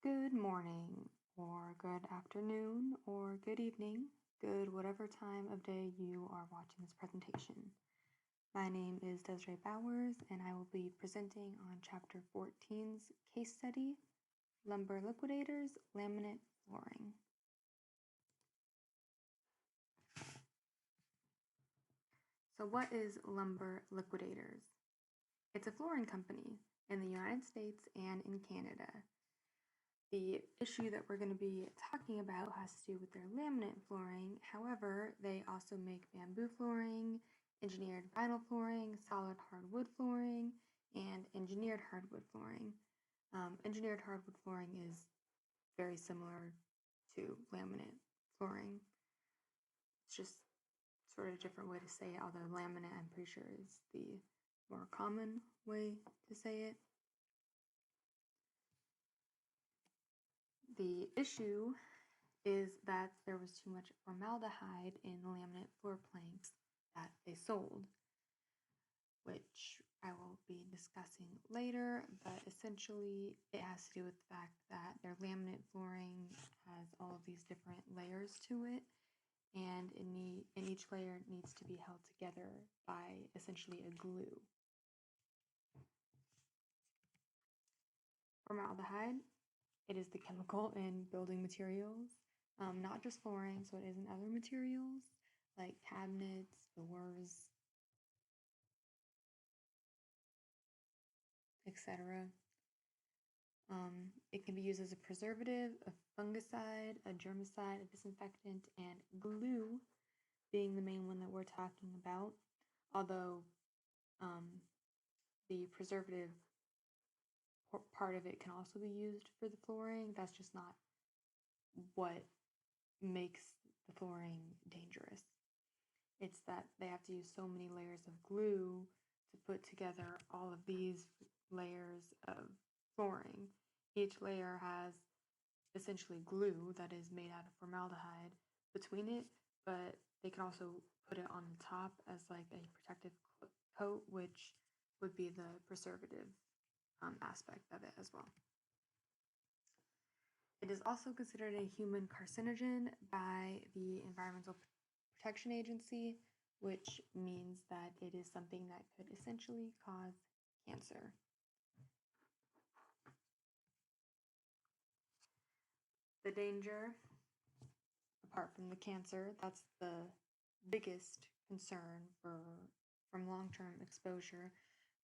Good morning, or good afternoon, or good evening, good whatever time of day you are watching this presentation. My name is Desiree Bowers, and I will be presenting on Chapter 14's case study, Lumber Liquidators, Laminate Flooring. So what is Lumber Liquidators? It's a flooring company in the United States and in Canada. The issue that we're going to be talking about has to do with their laminate flooring. However, they also make bamboo flooring, engineered vinyl flooring, solid hardwood flooring, and engineered hardwood flooring. Engineered hardwood flooring is very similar to laminate flooring. It's just sort of a different way to say it, although laminate, I'm pretty sure, is the more common way to say it. The issue is that there was too much formaldehyde in the laminate floor planks that they sold, which I will be discussing later, but essentially it has to do with the fact that their laminate flooring has all of these different layers to it, and each layer needs to be held together by essentially a glue. Formaldehyde, it is the chemical in building materials, not just flooring, so it is in other materials like cabinets, doors, etc. It can be used as a preservative, a fungicide, a germicide, a disinfectant, and glue being the main one that we're talking about. Although the preservative part of it can also be used for the flooring, that's just not what makes the flooring dangerous. It's that they have to use so many layers of glue to put together all of these layers of flooring. Each layer has essentially glue that is made out of formaldehyde between it, but they can also put it on the top as like a protective coat, which would be the preservative aspect of it as well. It is also considered a human carcinogen by the Environmental Protection Agency, which means that it is something that could essentially cause cancer. The danger, apart from the cancer, that's the biggest concern from long-term exposure,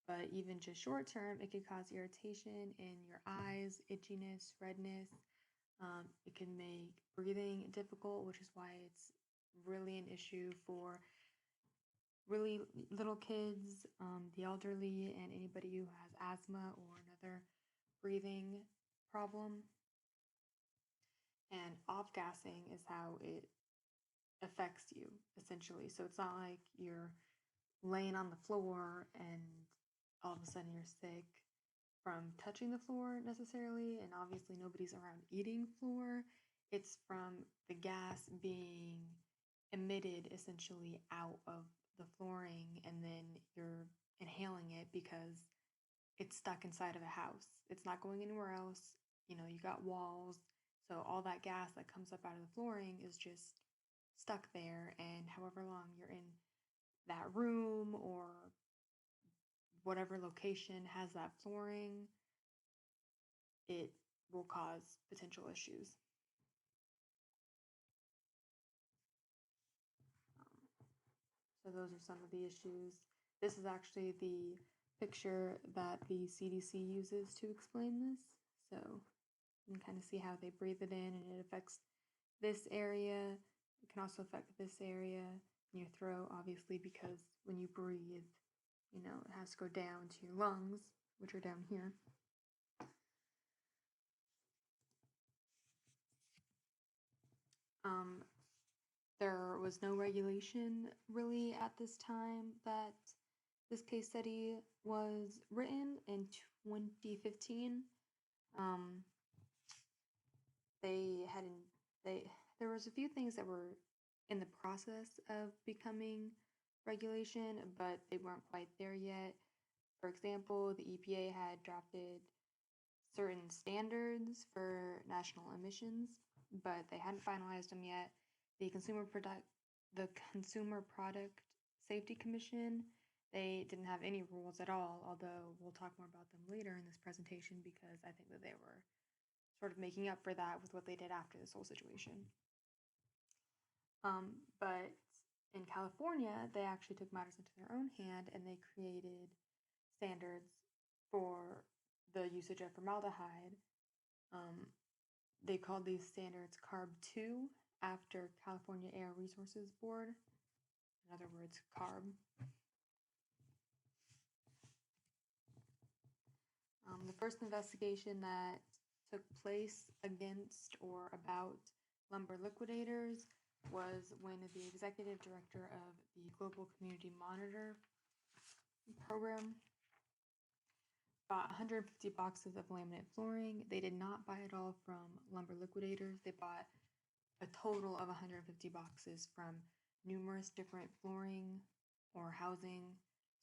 but even just short-term, it could cause irritation in your eyes, itchiness, redness. It can make breathing difficult, which is why it's really an issue for really little kids, the elderly, and anybody who has asthma or another breathing problem. And off-gassing is how it affects you, essentially. So it's not like you're laying on the floor and all of a sudden you're sick from touching the floor necessarily, and obviously nobody's around eating floor. It's from the gas being emitted essentially out of the flooring, and then you're inhaling it because it's stuck inside of a house. It's not going anywhere else. You know, you got walls, so all that gas that comes up out of the flooring is just stuck there, and however long you're in that room or whatever location has that flooring, it will cause potential issues. So those are some of the issues. This is actually the picture that the CDC uses to explain this. So you can kind of see how they breathe it in, and it affects this area. It can also affect this area in your throat, obviously, because when you breathe, you know, it has to go down to your lungs, which are down here. There was no regulation really at this time that this case study was written in 2015. Um, they had there was a few things that were in the process of becoming regulation, but they weren't quite there yet. For example, the EPA had drafted certain standards for national emissions, but they hadn't finalized them yet. The Consumer Product Safety Commission, they didn't have any rules at all, although we'll talk more about them later in this presentation because I think that they were sort of making up for that with what they did after this whole situation. But in California, they actually took matters into their own hand and they created standards for the usage of formaldehyde. They called these standards CARB 2 after California Air Resources Board, in other words, CARB. The first investigation that took place against or about lumber liquidators was when the executive director of the Global Community Monitor program bought 150 boxes of laminate flooring. They did not buy it all from lumber liquidators. They bought a total of 150 boxes from numerous different flooring or housing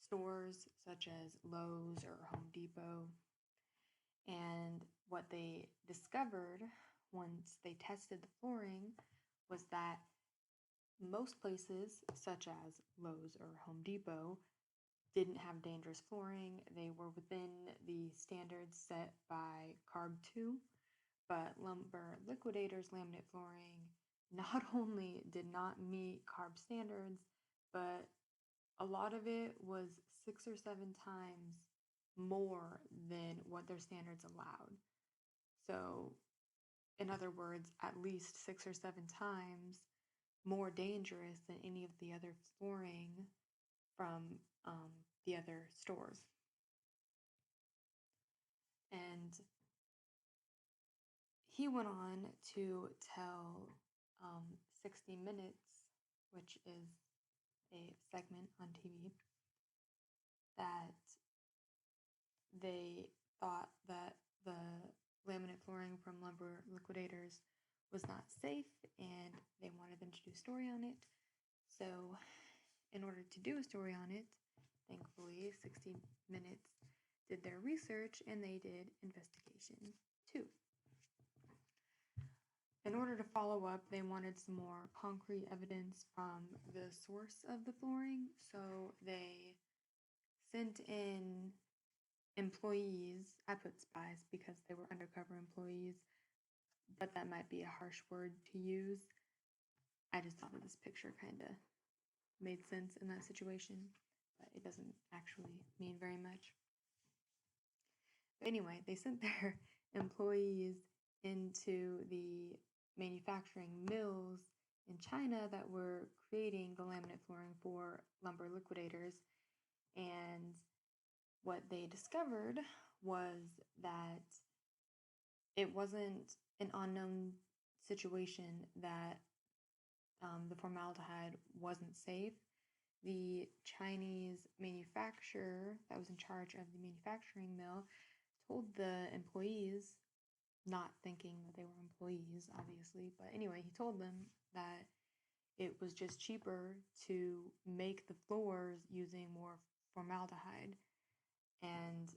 stores such as Lowe's or Home Depot. And what they discovered once they tested the flooring was that most places, such as Lowe's or Home Depot, didn't have dangerous flooring. They were within the standards set by CARB 2, but Lumber Liquidators laminate flooring not only did not meet CARB standards, but a lot of it was 6 or 7 times more than what their standards allowed. So, in other words, at least 6 or 7 times more dangerous than any of the other flooring from the other stores. And he went on to tell 60 Minutes, which is a segment on TV, that they thought that the laminate flooring from Lumber Liquidators was not safe and they wanted them to do a story on it. So in order to do a story on it, thankfully 60 Minutes did their research and they did investigation too. In order to follow up, they wanted some more concrete evidence from the source of the flooring, so they sent in employees. I put spies because they were undercover employees, but that might be a harsh word to use. I just thought that this picture kind of made sense in that situation, but it doesn't actually mean very much. But anyway, they sent their employees into the manufacturing mills in China that were creating the laminate flooring for Lumber Liquidators, and what they discovered was that it wasn't an unknown situation that the formaldehyde wasn't safe. The Chinese manufacturer that was in charge of the manufacturing mill told the employees, not thinking that they were employees, obviously, but anyway, he told them that it was just cheaper to make the floors using more formaldehyde. And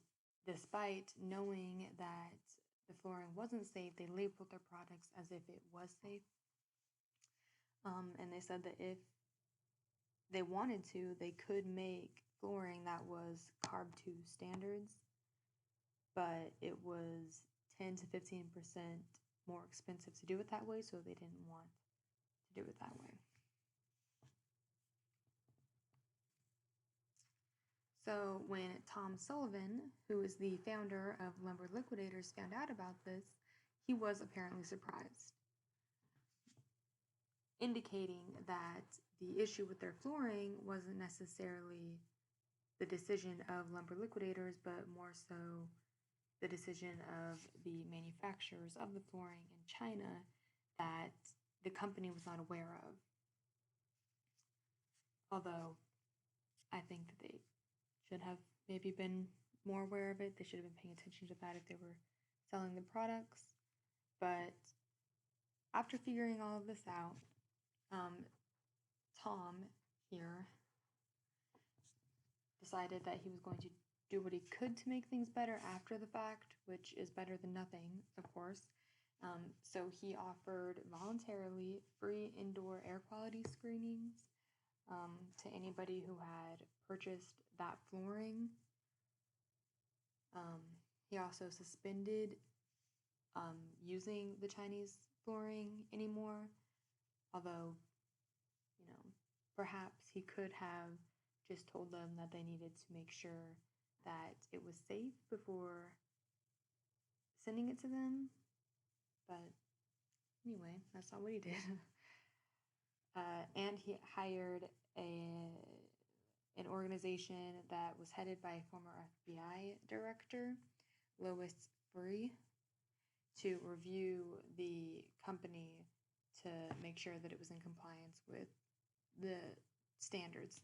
despite knowing that the flooring wasn't safe, they labeled their products as if it was safe. And they said that if they wanted to, they could make flooring that was CARB 2 standards, but it was 10 to 15% more expensive to do it that way, so they didn't want to do it that way. So when Tom Sullivan, who is the founder of Lumber Liquidators, found out about this, he was apparently surprised, indicating that the issue with their flooring wasn't necessarily the decision of Lumber Liquidators, but more so the decision of the manufacturers of the flooring in China that the company was not aware of. Although I think that they should have maybe been more aware of it. They should have been paying attention to that if they were selling the products. But after figuring all of this out, Tom here decided that he was going to do what he could to make things better after the fact, which is better than nothing, of course. So he offered voluntarily free indoor air quality screenings to anybody who had purchased that flooring. He also suspended using the Chinese flooring anymore, although, perhaps he could have just told them that they needed to make sure that it was safe before sending it to them. But anyway, that's not what he did. And he hired an organization that was headed by a former FBI director, Lois Free, to review the company to make sure that it was in compliance with the standards.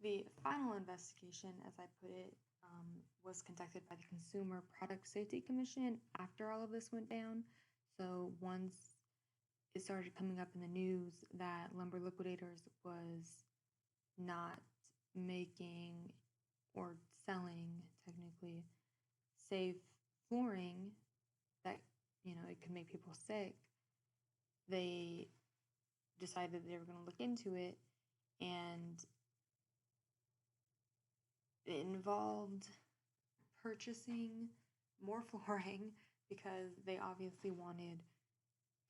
The final investigation, as I put it, was conducted by the Consumer Product Safety Commission after all of this went down. So once it started coming up in the news that Lumber Liquidators was not making or selling, technically, safe flooring that, it could make people sick, they decided they were going to look into it, and it involved purchasing more flooring because they obviously wanted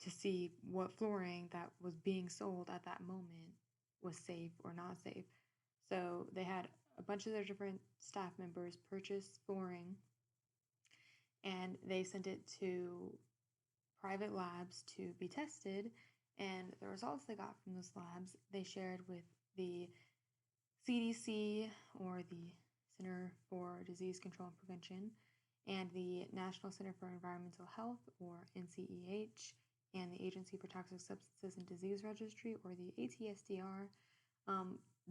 to see what flooring that was being sold at that moment was safe or not safe. So they had a bunch of their different staff members purchase flooring, and they sent it to private labs to be tested. And the results they got from those labs, they shared with the CDC, or the Center for Disease Control and Prevention, and the National Center for Environmental Health, or NCEH, and the Agency for Toxic Substances and Disease Registry, or the ATSDR.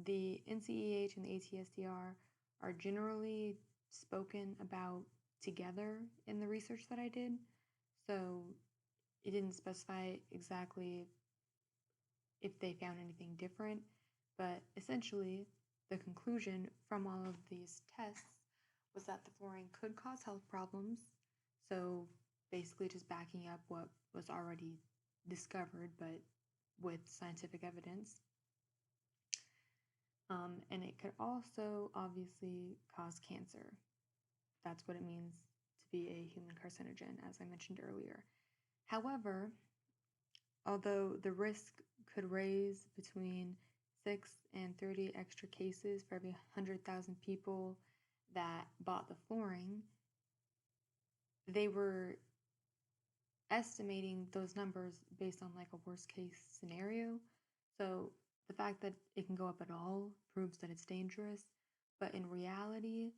The NCEH and the ATSDR are generally spoken about together in the research that I did. So it didn't specify exactly if they found anything different, but essentially the conclusion from all of these tests was that the flooring could cause health problems. So basically just backing up what was already discovered, but with scientific evidence. And it could also obviously cause cancer. That's what it means to be a human carcinogen, as I mentioned earlier. However, although the risk could raise between 6 and 30 extra cases for every 100,000 people that bought the flooring, they were estimating those numbers based on like a worst case scenario. So the fact that it can go up at all proves that it's dangerous. But in reality,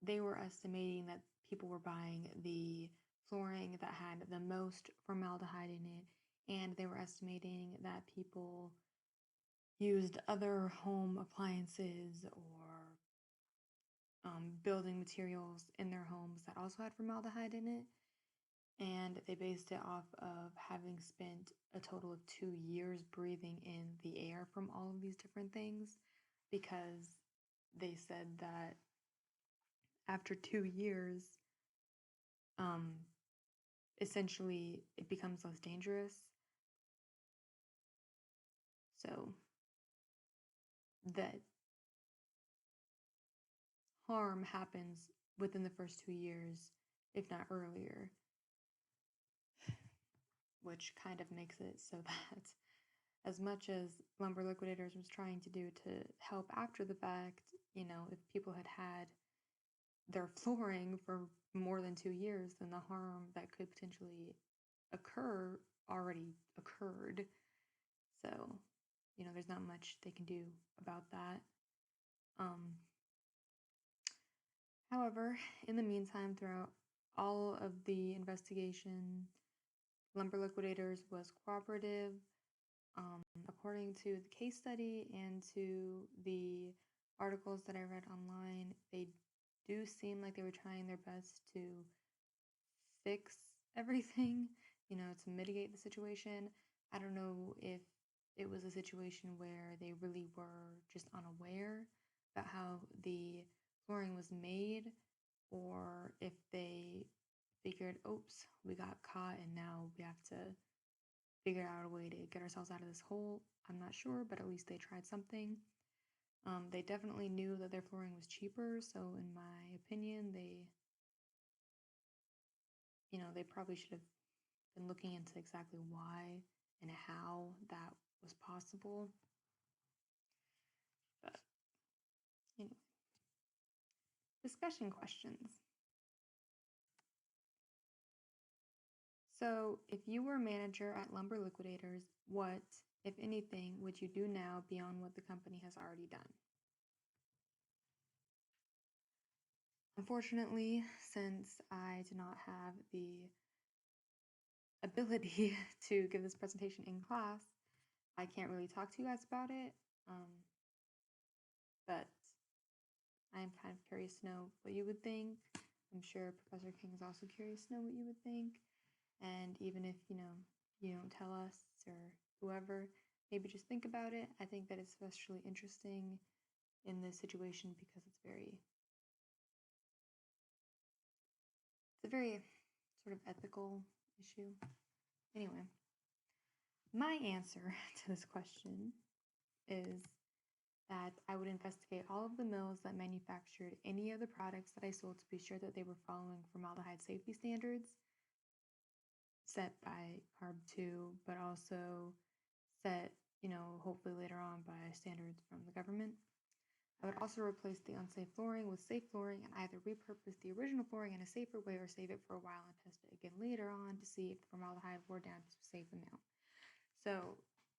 they were estimating that people were buying the flooring that had the most formaldehyde in it, and they were estimating that people used other home appliances or building materials in their homes that also had formaldehyde in it. And they based it off of having spent a total of 2 years breathing in the air from all of these different things, because they said that after 2 years, essentially it becomes less dangerous. So that harm happens within the first 2 years, if not earlier, which kind of makes it so that as much as Lumber Liquidators was trying to do to help after the fact, if people had had their flooring for more than 2 years, then the harm that could potentially occur already occurred. So, there's not much they can do about that. However, in the meantime, throughout all of the investigation, Lumber Liquidators was cooperative. According to the case study and to the articles that I read online, they do seem like they were trying their best to fix everything, to mitigate the situation. I don't know if it was a situation where they really were just unaware about how the flooring was made, or if they figured, oops, we got caught and now we have to figure out a way to get ourselves out of this hole. I'm not sure, but at least they tried something. They definitely knew that their flooring was cheaper, so in my opinion, they probably should have been looking into exactly why and how that was possible. But anyway, discussion questions. So, if you were a manager at Lumber Liquidators, what, if anything, would you do now beyond what the company has already done? Unfortunately, since I did not have the ability to give this presentation in class, I can't really talk to you guys about it. But I'm kind of curious to know what you would think. I'm sure Professor King is also curious to know what you would think. And even if, you don't tell us or whoever, maybe just think about it. I think that it's especially interesting in this situation because it's a very sort of ethical issue. Anyway, my answer to this question is that I would investigate all of the mills that manufactured any of the products that I sold to be sure that they were following formaldehyde safety standards set by CARB 2, but also set, hopefully later on by standards from the government. I would also replace the unsafe flooring with safe flooring and either repurpose the original flooring in a safer way or save it for a while and test it again later on to see if the formaldehyde wore down to a safe amount. So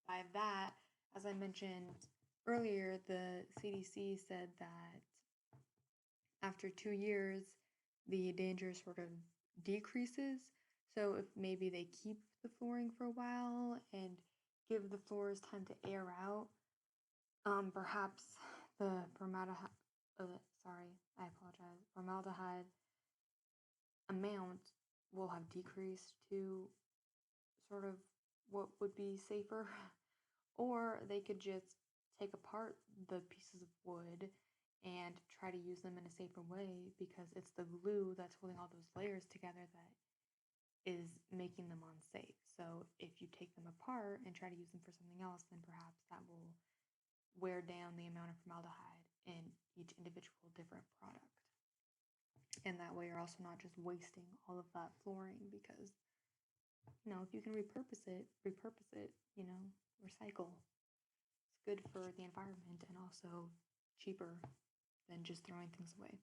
by that, as I mentioned earlier, the CDC said that after 2 years, the danger sort of decreases. So if maybe they keep the flooring for a while and give the floors time to air out, perhaps the formaldehyde amount will have decreased to sort of what would be safer. Or they could just take apart the pieces of wood and try to use them in a safer way because it's the glue that's holding all those layers together that is making them unsafe. So if you take them apart and try to use them for something else, then perhaps that will wear down the amount of formaldehyde in each individual different product. And that way you're also not just wasting all of that flooring because, if you can repurpose it, recycle. It's good for the environment and also cheaper than just throwing things away.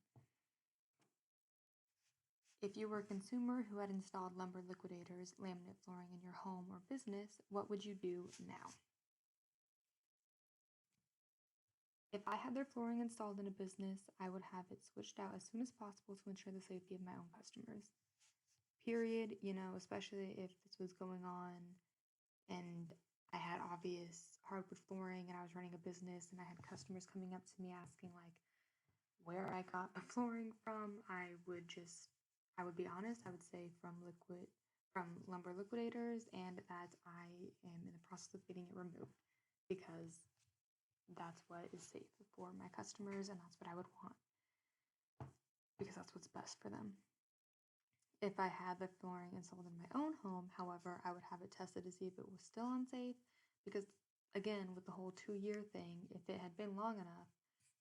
If you were a consumer who had installed Lumber Liquidators laminate flooring in your home or business, what would you do now? If I had their flooring installed in a business, I would have it switched out as soon as possible to ensure the safety of my own customers. Period, especially if this was going on and I had obvious hardwood flooring and I was running a business and I had customers coming up to me asking like where I got the flooring from, I would be honest, I would say from Lumber Liquidators and that I am in the process of getting it removed because that's what is safe for my customers and that's what I would want because that's what's best for them. If I had the flooring installed in my own home, however, I would have it tested to see if it was still unsafe because, again, with the whole 2-year thing, if it had been long enough,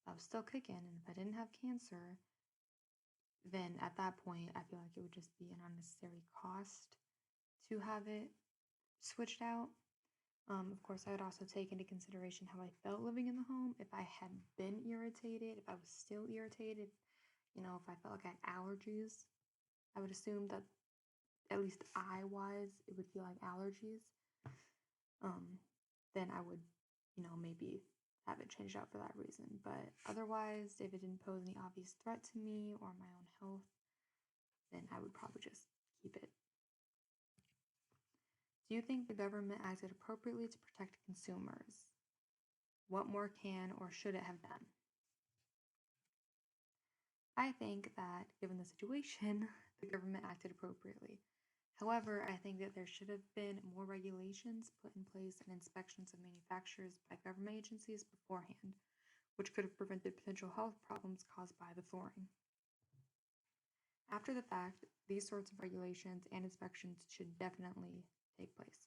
I was still kicking, and if I didn't have cancer, then at that point, I feel like it would just be an unnecessary cost to have it switched out. Of course, I would also take into consideration how I felt living in the home. If I had been irritated, if I was still irritated, if I felt like I had allergies, I would assume that at least eye-wise, it would feel like allergies. Then I would, maybe have it changed out for that reason. But otherwise, if it didn't pose any obvious threat to me or my own health, then I would probably just keep it. Do you think the government acted appropriately to protect consumers? What more can or should it have done? I think that given the situation, the government acted appropriately. However, I think that there should have been more regulations put in place and inspections of manufacturers by government agencies beforehand, which could have prevented potential health problems caused by the flooring. After the fact, these sorts of regulations and inspections should definitely take place.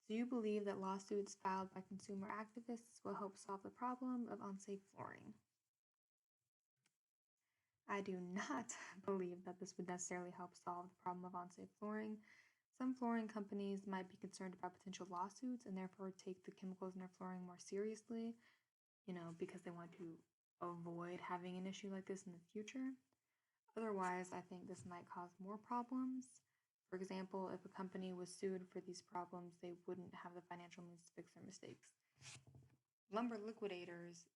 Do you believe that lawsuits filed by consumer activists will help solve the problem of unsafe flooring? I do not believe that this would necessarily help solve the problem of unsafe flooring. Some flooring companies might be concerned about potential lawsuits and therefore take the chemicals in their flooring more seriously, because they want to avoid having an issue like this in the future. Otherwise, I think this might cause more problems. For example, if a company was sued for these problems, they wouldn't have the financial means to fix their mistakes. Lumber liquidators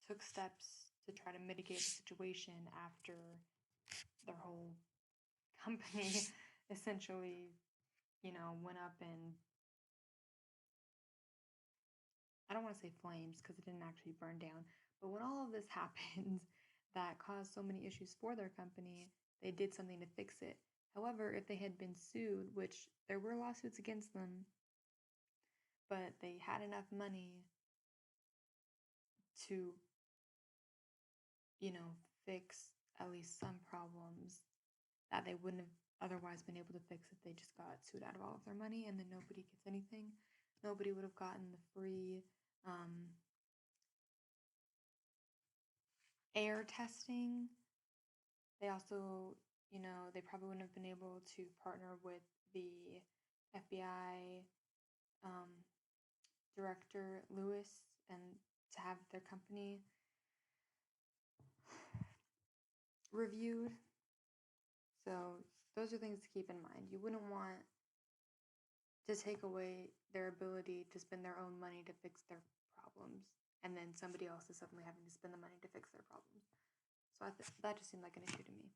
took steps to try to mitigate the situation after their whole company essentially, went up in, I don't want to say flames because it didn't actually burn down, but when all of this happened that caused so many issues for their company, they did something to fix it. However, if they had been sued, which there were lawsuits against them, but they had enough money to, fix at least some problems that they wouldn't have otherwise been able to fix if they just got sued out of all of their money and then nobody gets anything. Nobody would have gotten the free air testing. They also, they probably wouldn't have been able to partner with the FBI director Lewis and to have their company reviewed. So those are things to keep in mind. You wouldn't want to take away their ability to spend their own money to fix their problems, and then somebody else is suddenly having to spend the money to fix their problems. So that just seemed like an issue to me.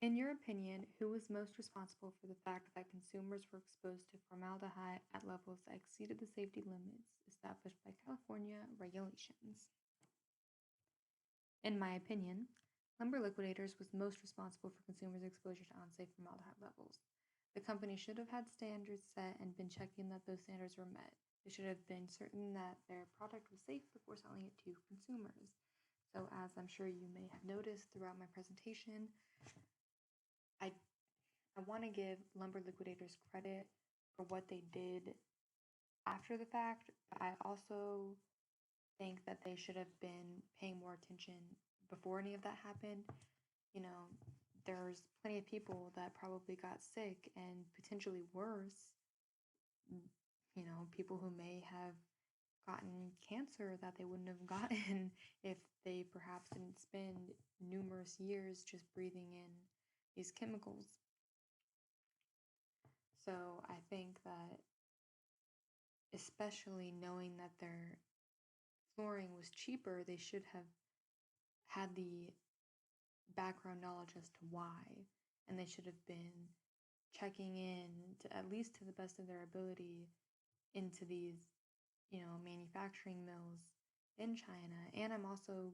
In your opinion, who was most responsible for the fact that consumers were exposed to formaldehyde at levels that exceeded the safety limits established by California regulations? In my opinion, Lumber Liquidators was most responsible for consumers' exposure to unsafe formaldehyde levels. The company should have had standards set and been checking that those standards were met. They should have been certain that their product was safe before selling it to consumers. So, as I'm sure you may have noticed throughout my presentation, I want to give Lumber Liquidators credit for what they did after the fact, but I also think that they should have been paying more attention before any of that happened. There's plenty of people that probably got sick and potentially worse, people who may have gotten cancer that they wouldn't have gotten if they perhaps didn't spend numerous years just breathing in these chemicals. So I think that, especially knowing that their flooring was cheaper, they should have had the background knowledge as to why, and they should have been checking in to, at least to the best of their ability, into these, manufacturing mills in China. And I'm also,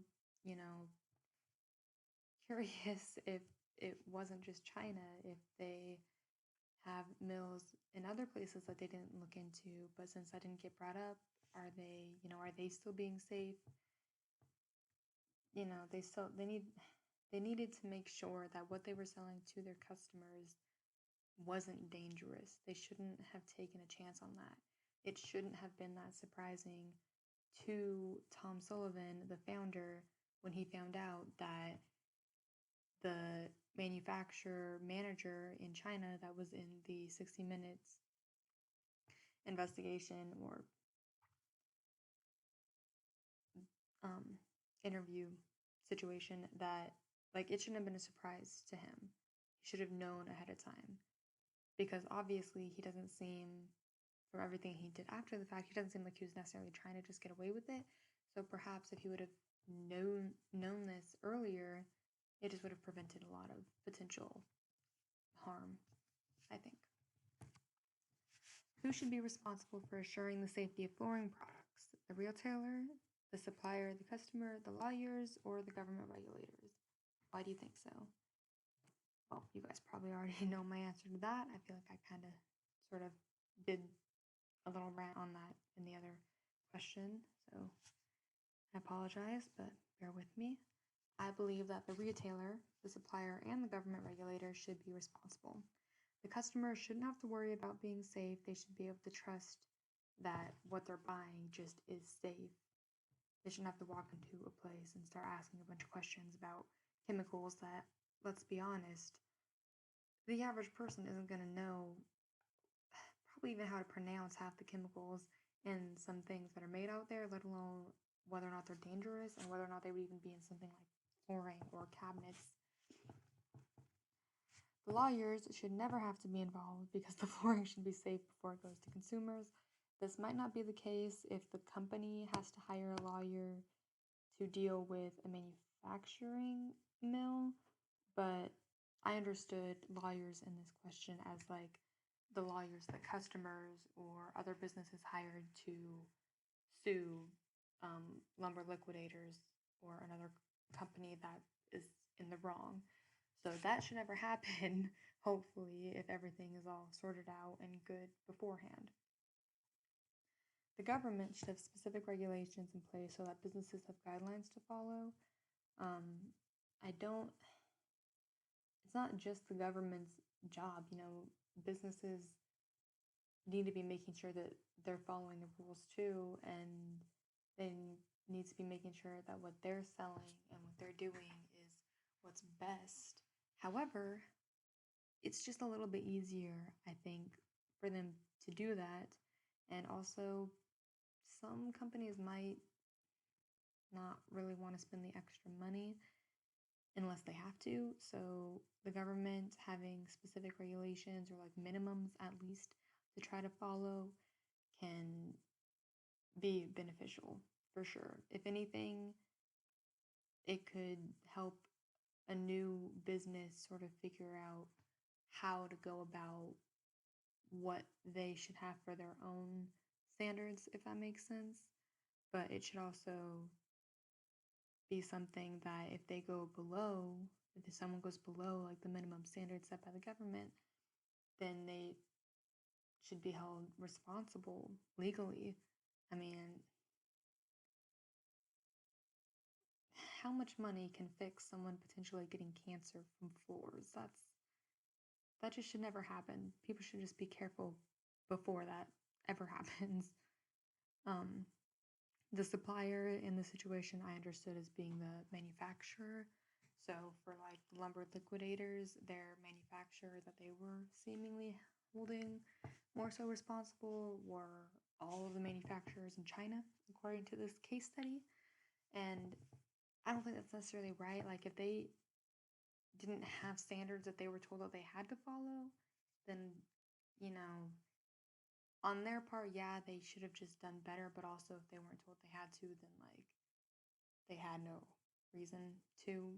curious if it wasn't just China, if they have mills in other places that they didn't look into, but since that didn't get brought up, are they still being safe? They needed to make sure that what they were selling to their customers wasn't dangerous. They shouldn't have taken a chance on that. It shouldn't have been that surprising to Tom Sullivan, the founder, when he found out that the manufacturer manager in China that was in the 60 Minutes investigation or interview situation, that it shouldn't have been a surprise to him. He should have known ahead of time, because obviously he doesn't seem, from everything he did after the fact, he doesn't seem like he was necessarily trying to just get away with it. So perhaps if he would have known this earlier, it just would have prevented a lot of potential harm, I think. Who should be responsible for assuring the safety of flooring products? The retailer, the supplier, the customer, the lawyers, or the government regulators? Why do you think so? Well, you guys probably already know my answer to that. I feel like I kind of sort of did a little rant on that in the other question, so I apologize, but bear with me. I believe that the retailer, the supplier, and the government regulator should be responsible. The customer shouldn't have to worry about being safe. They should be able to trust that what they're buying just is safe. They shouldn't have to walk into a place and start asking a bunch of questions about chemicals that, let's be honest, the average person isn't going to know probably even how to pronounce half the chemicals in some things that are made out there, let alone whether or not they're dangerous and whether or not they would even be in something like flooring or cabinets. The lawyers should never have to be involved because the flooring should be safe before it goes to consumers. This might not be the case if the company has to hire a lawyer to deal with a manufacturing mill, but I understood lawyers in this question as like the lawyers that customers or other businesses hired to sue lumber liquidators or another company that is in the wrong. So that should never happen, hopefully, if everything is all sorted out and good beforehand. The government should have specific regulations in place so that businesses have guidelines to follow. I don't, it's not just the government's job, businesses need to be making sure that they're following the rules too, and they need to be making sure that what they're selling and what they're doing is what's best. However, it's just a little bit easier, I think, for them to do that. And also, some companies might not really want to spend the extra money unless they have to. So the government having specific regulations or like minimums at least to try to follow can be beneficial for sure. If anything, it could help a new business sort of figure out how to go about what they should have for their own standards, if that makes sense. But it should also be something that if they go below, if someone goes below like the minimum standards set by the government, then they should be held responsible legally. I mean, how much money can fix someone potentially getting cancer from floors? That just should never happen. People should just be careful before that ever happens. The supplier in the situation I understood as being the manufacturer. So for like the lumber liquidators, their manufacturer that they were seemingly holding more so responsible were all of the manufacturers in China, according to this case study. And I don't think that's necessarily right. Like if they didn't have standards that they were told that they had to follow, then, you know, on their part, yeah, they should have just done better, but also if they weren't told they had to, then like they had no reason to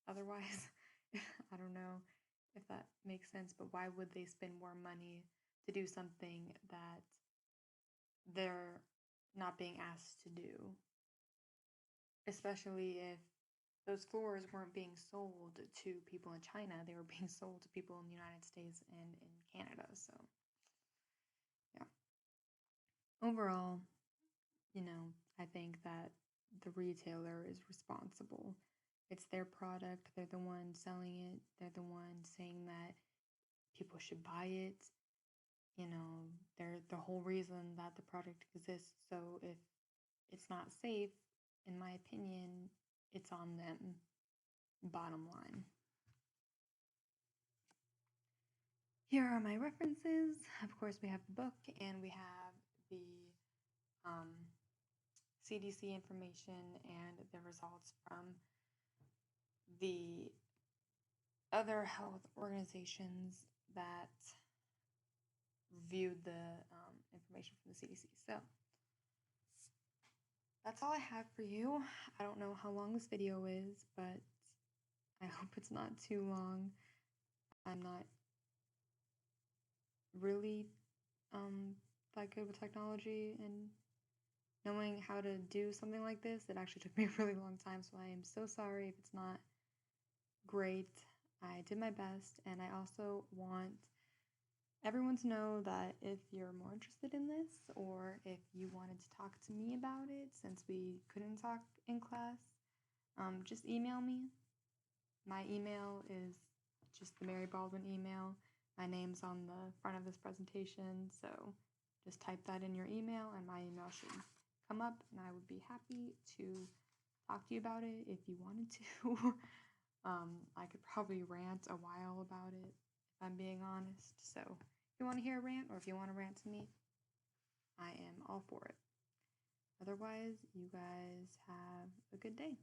otherwise. I don't know if that makes sense, but why would they spend more money to do something that they're not being asked to do? Especially if those floors weren't being sold to people in China, they were being sold to people in the United States and in Canada. So, yeah. Overall, I think that the retailer is responsible. It's their product, they're the one selling it, they're the one saying that people should buy it. They're the whole reason that the product exists. So if it's not safe, in my opinion, it's on them. Bottom line. Here are my references. Of course, we have the book and we have the CDC information and the results from the other health organizations that reviewed the information from the CDC. So that's all I have for you. I don't know how long this video is, but I hope it's not too long. I'm not really that good with technology and knowing how to do something like this, it actually took me a really long time, so I am so sorry if it's not great. I did my best, and I also want everyone to know that if you're more interested in this, or if you wanted to talk to me about it since we couldn't talk in class, just email me. My email is just the Mary Baldwin email. My name's on the front of this presentation, so just type that in your email and my email should come up, and I would be happy to talk to you about it if you wanted to. I could probably rant a while about it if I'm being honest. So if you want to hear a rant or if you want to rant to me, I am all for it. Otherwise, you guys have a good day.